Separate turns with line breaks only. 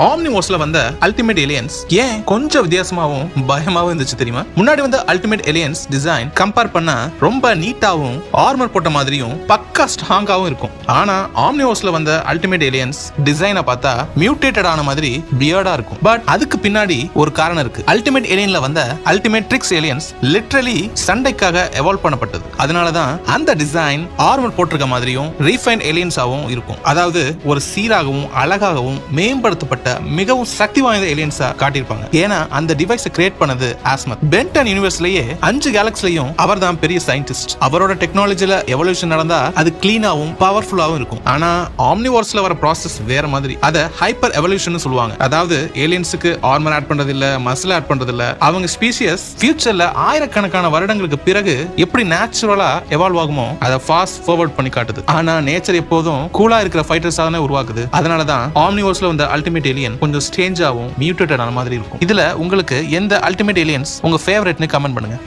ஆம்னிவர்ஸ்ல வந்த ultimate aliens ஏன் கொஞ்சம் வித்தியாசமாவும் பயமாவும் இருந்துச்சு தெரியுமா? முன்னாடி வந்த அல்டிமேட் ஏலியன்ஸ் டிசைன் கம்பேர் பண்ணா ரொம்ப நீட்டாவும் ஆர்மர் போட்ட மாதிரியும் பக்கா ஸ்ட்ராங்காவும் இருக்கும். ஆனா ஆம்னிவர்ஸ்ல வந்த அல்டிமேட் ஏலியன்ஸ் டிசைனை பார்த்தா மியூட்டேட்டட் ஆன மாதிரி பியர்டா இருக்கும். பட் அதுக்கு பின்னாடி ஒரு காரணம் இருக்கு. அல்டிமேட் ஏலியன்ல வந்த அல்டிமேட் ட்ரிக்ஸ் ஏலியன்ஸ் லிட்டரலி சண்டைக்காக எவால்வ் பண்ணப்பட்டது. அதனாலதான் அந்த டிசைன் ஆர்மர் போட்டிருக்க மாதிரியும் ரீஃபைன் ஏலியன்ஸாவும் இருக்கும். அதாவது ஒரு சீராகவும் அழகாகவும் மேம்படுத்தப்பட்ட மிகவும் சக்தி வாய்ந்த ஏலியன்ஸா காட்டியிருப்பாங்க. ஏன்னா அந்த டிவைஸை கிரியேட் பண்ணது ஆஸ்மத். பென்டன் யூனிவர்ஸ்லயே 5 கேலக்சிலையும் அவர் தான் பெரிய சயின்டிஸ்ட். அவரோட டெக்னாலஜில எவல்யூஷன் நடந்தா அது கிளீனாவும் பவர்ஃபுல்லாவும் இருக்கும். ஆனா ஆம்னிவர்ஸ்ல வர ப்ராசஸ் வேற மாதிரி. அத ஹைப்பர் எவல்யூஷன் சொல்லுவாங்க. அதாவது ஏலியன்ஸுக்கு ஆர்மர் ஆட் பண்றது இல்ல, மசில் ஆட் பண்றது இல்ல. அவங்க ஸ்பீசியஸ் ஃபியூச்சர்ல ஆயிரக்கணக்கான வருடங்களுக்கு பிறகு எப்படி நேச்சுரலா எவால்வ் ஆகுமோ அதை ஃபாஸ்ட் ஃபார்வர்ட் பண்ணி காட்டுது. ஆனா நேச்சர் எப்போதும் கூலா இருக்கிற ஃபைட்டர்ஸ் தானே உருவாக்குது. அதனாலதான் ஆம்னிவர்ஸ்ல வந்த அல்டிமேட் ஏலியன் கொஞ்சம் ஸ்ட்ரேஞ்சாவும் மியூட்டேட்டட் ஆன மாதிரி இருக்கும். இதுல உங்களுக்கு எந்த அல்டிமேட் ஏலியன்ஸ் உங்க ஃபேவரட்னு கமெண்ட் பண்ணுங்க.